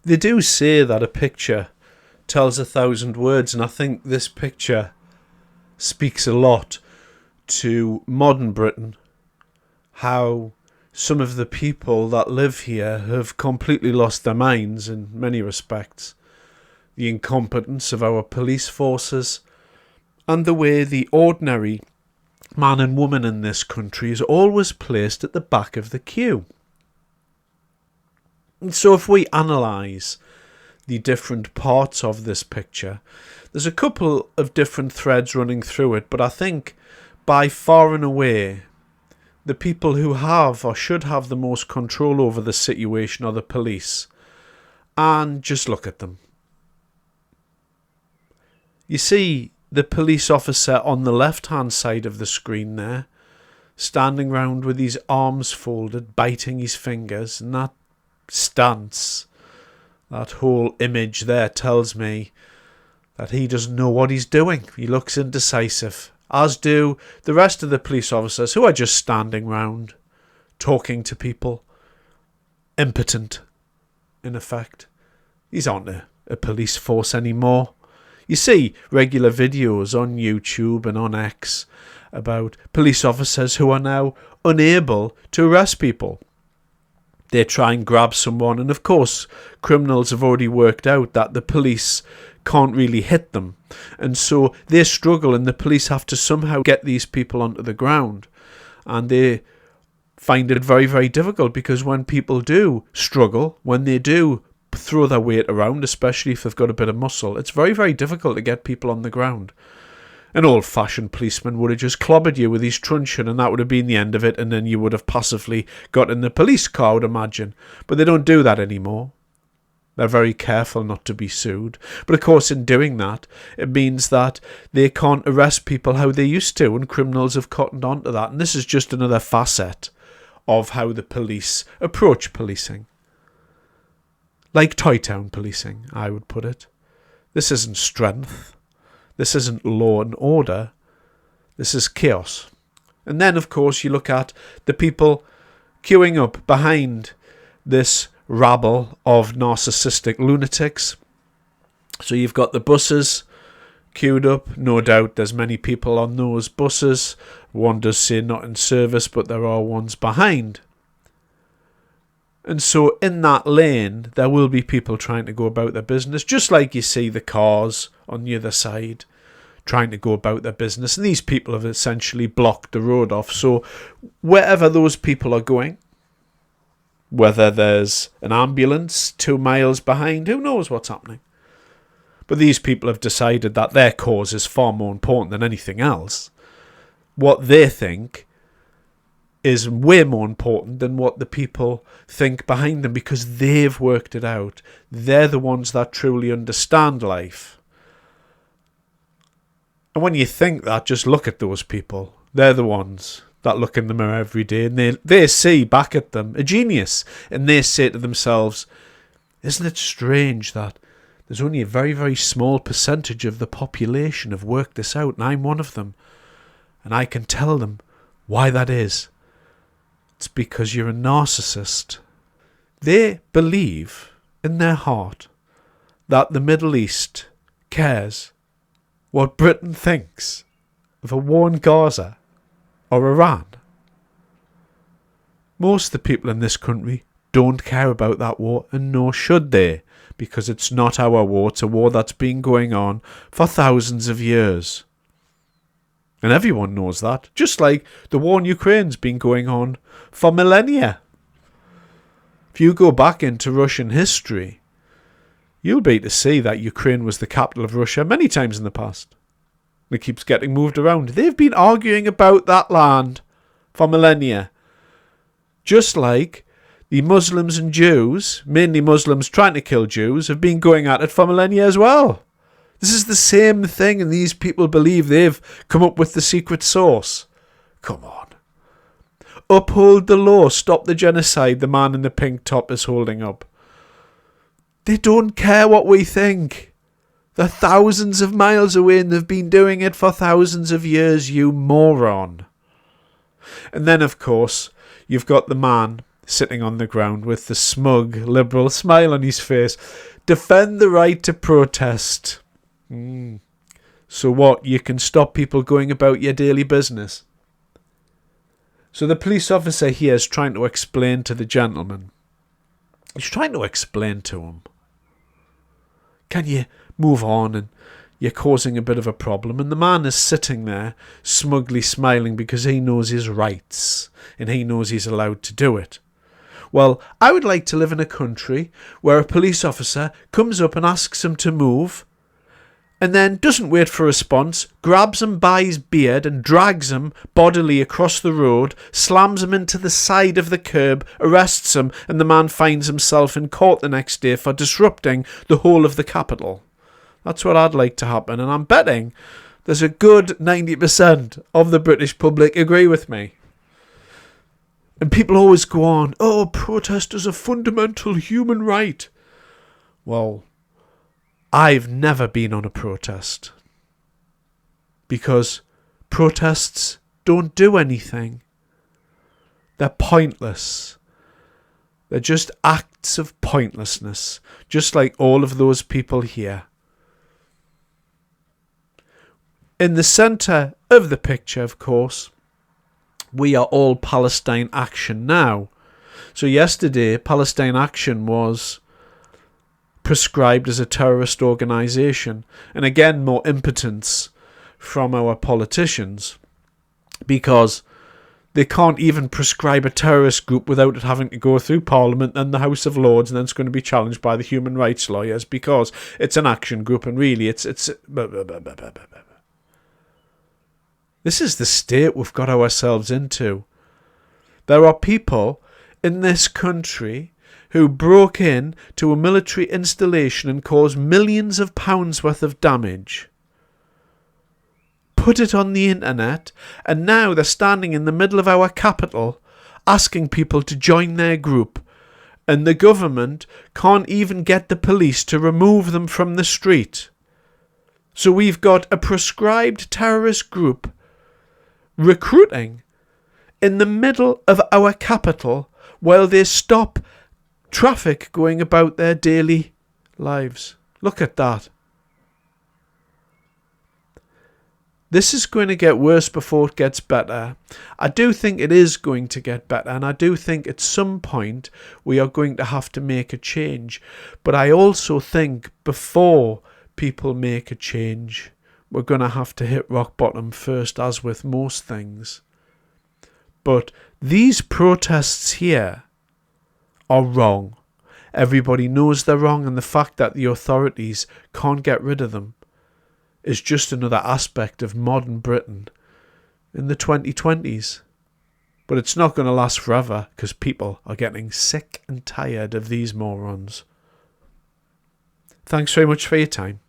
They do say that a picture tells 1,000 words, and I think this picture speaks a lot to modern Britain, how some of the people that live here have completely lost their minds in many respects. The incompetence of our police forces, and the way the ordinary man and woman in this country is always placed at the back of the queue. And so if we analyse the different parts of this picture, there's a couple of different threads running through it, but I think by far and away the people who have or should have the most control over the situation are the police. And just look at them. You see the police officer on the left-hand side of the screen there, standing round with his arms folded, biting his fingers, and that stance, that whole image there tells me that he doesn't know what he's doing. He looks indecisive, as do the rest of the police officers who are just standing round, talking to people, impotent, in effect. These aren't a police force anymore. You see regular videos on YouTube and on X about police officers who are now unable to arrest people. They try and grab someone, and of course criminals have already worked out that the police can't really hit them, and so they struggle, and the police have to somehow get these people onto the ground, and they find it very, very difficult, because when people do struggle, when they do throw their weight around, especially if they've got a bit of muscle, it's very, very difficult to get people on the ground. An old-fashioned policeman would have just clobbered you with his truncheon, and that would have been the end of it, and then you would have passively got in the police car, I would imagine. But they don't do that anymore. They're very careful not to be sued. But of course, in doing that, it means that they can't arrest people how they used to, and criminals have cottoned onto that. And this is just another facet of how the police approach policing. Like Toy Town policing, I would put it. This isn't strength. This isn't law and order. This is chaos. And then, of course, you look at the people queuing up behind this rabble of narcissistic lunatics. So you've got the buses queued up. No doubt there's many people on those buses. One does say not in service, but there are ones behind. And so in that lane, there will be people trying to go about their business, just like you see the cars on the other side trying to go about their business. And these people have essentially blocked the road off. So wherever those people are going, whether there's an ambulance 2 miles behind, who knows what's happening. But these people have decided that their cause is far more important than anything else. What they think is way more important than what the people think behind them, because they've worked it out. They're the ones that truly understand life. And when you think that, just look at those people. They're the ones that look in the mirror every day, and they see back at them a genius, and they say to themselves, isn't it strange that there's only a very, very small percentage of the population have worked this out, and I'm one of them, and I can tell them why that is. It's because you're a narcissist. They believe in their heart that the Middle East cares what Britain thinks of a war in Gaza or Iran. Most of the people in this country don't care about that war, and nor should they, because it's not our war. It's a war that's been going on for thousands of years. And everyone knows that, just like the war in Ukraine's been going on for millennia. If you go back into Russian history, you'll be to see that Ukraine was the capital of Russia many times in the past. It keeps getting moved around. They've been arguing about that land for millennia. Just like the Muslims and Jews, mainly Muslims trying to kill Jews, have been going at it for millennia as well. This is the same thing, and these people believe they've come up with the secret sauce. Come on. Uphold the law, stop the genocide the man in the pink top is holding up. They don't care what we think. They're thousands of miles away, and they've been doing it for thousands of years, you moron. And then, of course, you've got the man sitting on the ground with the smug liberal smile on his face. Defend the right to protest. So what, you can stop people going about your daily business? So the police officer here is trying to explain to the gentleman. He's trying to explain to him. Can you move on, and you're causing a bit of a problem? And the man is sitting there smugly smiling because he knows his rights and he knows he's allowed to do it. Well, I would like to live in a country where a police officer comes up and asks him to move and then doesn't wait for a response, grabs him by his beard and drags him bodily across the road, slams him into the side of the curb, arrests him, and the man finds himself in court the next day for disrupting the whole of the capital. That's what I'd like to happen, and I'm betting there's a good 90% of the British public agree with me. And people always go on, oh, protest is a fundamental human right. Well, I've never been on a protest because protests don't do anything. They're pointless. They're just acts of pointlessness, just like all of those people here. In the centre of the picture, of course, we are all Palestine Action now. So yesterday, Palestine Action was prescribed as a terrorist organisation. And again, more impotence from our politicians, because they can't even prescribe a terrorist group without it having to go through Parliament and the House of Lords, and then it's going to be challenged by the human rights lawyers because it's an action group and really it's This is the state we've got ourselves into. There are people in this country who broke in to a military installation and caused millions of pounds worth of damage, put it on the internet, and now they're standing in the middle of our capital asking people to join their group, and the government can't even get the police to remove them from the street. So we've got a prescribed terrorist group recruiting in the middle of our capital while they stop traffic going about their daily lives. Look at that. This is going to get worse before it gets better. I do think it is going to get better, and I do think at some point we are going to have to make a change. But I also think before people make a change, we're going to have to hit rock bottom first, as with most things. But these protests here are wrong. Everybody knows they're wrong, and the fact that the authorities can't get rid of them is just another aspect of modern Britain in the 2020s. But it's not going to last forever because people are getting sick and tired of these morons. Thanks very much for your time.